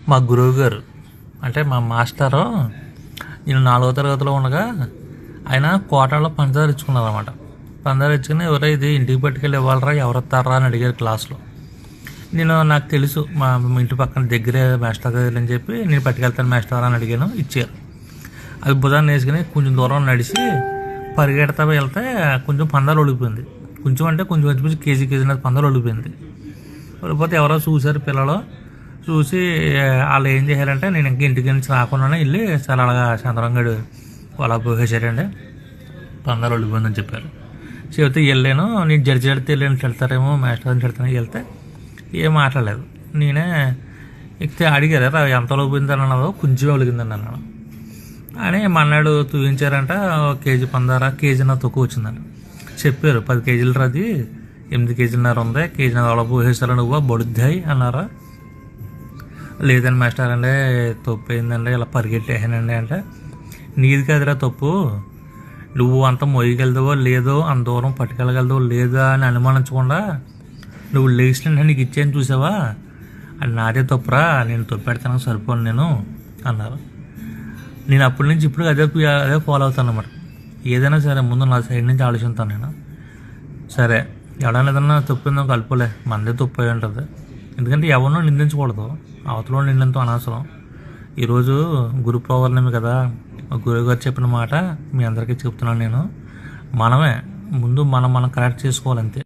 మా గురువు గారు అంటే మా మాస్టరు నేను 4వ తరగతిలో ఉండగా ఆయన కోటలో పంచదార ఇచ్చుకున్నారన్నమాట. పంచదార ఇచ్చుకుని ఎవరో ఇది ఇంటికి పట్టుకెళ్ళి ఇవ్వాలరా, ఎవరు వస్తారా అని అడిగారు క్లాస్లో. నాకు తెలుసు మా ఇంటి పక్కన దగ్గరే మాస్టర్ గారు అని చెప్పి నేను పట్టుకెళ్తాను మాస్టర్ అని అడిగాను. ఇచ్చారు. అది భుజాన్ని వేసుకుని కొంచెం దూరం నడిచి పరిగెడతా వెళ్తే కొంచెం పందాలు ఒడిగిపోయింది. కొంచెం అంటే కొంచెం వచ్చి కేజీ పందాలు ఒడిగిపోయింది. లేకపోతే ఎవరో చూశారు పిల్లలు. చూసి వాళ్ళు ఏం చేశారంటే నేను ఇంక ఇంటికి నుంచి రాకుండానే వెళ్ళి చాలా అలాగా చంద్రంగడు అలా పోసేసారండి, పందాలు ఒడిపోయిందని చెప్పారు. చెబితే వెళ్ళాను, నేను జడితే వెళ్ళాను, తిడతారేమో మాస్టర్ అని తిడతాను. వెళ్తే ఏం మాట్లాడలేదు. నేనే ఎక్కితే అడిగారు ఎంత ఒలిగిపోయిందని అన్నదో, కొంచెం ఒలిగిందని అన్నాడు. అని మన్నాడు చూపించారంట. కేజీ పందార కేజీన్నర తక్కువ వచ్చిందని చెప్పారు. 10 కేజీలు రాది 8 కేజీన్నర ఉంది, కేజీన్నర అలా పోసేసారు నువ్వు బొడుద్దాయి అన్నారా. లేదండి మాస్టర్ అండి తప్పు అయిందండి, ఇలా పరిగెట్టేసానండి అంటే, నీది కాదురా తప్పు, నువ్వు అంత మొయ్యగలదో లేదో, అంత దూరం పట్టుకెళ్ళగలదో లేదా అని అనుమానించకుండా నువ్వు లేచిన నీకు ఇచ్చేయని చూసావా, అది నాదే తప్పురా, నేను తప్పెడతాను సరిపోను నేను అన్నారు. నేను అప్పటి నుంచి ఇప్పుడు అదే ఫాలో అవుతాను అన్నమాట. ఏదైనా సరే ముందు నా సైడ్ నుంచి ఆలోచిస్తాను నేను. సరే ఎవడైనా ఏదన్నా తప్పిందో కలుపులే, మనదే తప్పు అయి ఉంటుంది. ఎందుకంటే ఎవరినో నిందించకూడదు, అవతలో నిందించడం అనవసరం. ఈరోజు గురు పౌర్ణమి కదా, గురువు గారు చెప్పిన మాట మీ అందరికీ చెప్తున్నాను నేను. మనమే ముందు మనం కరెక్ట్ చేసుకోవాలంతే.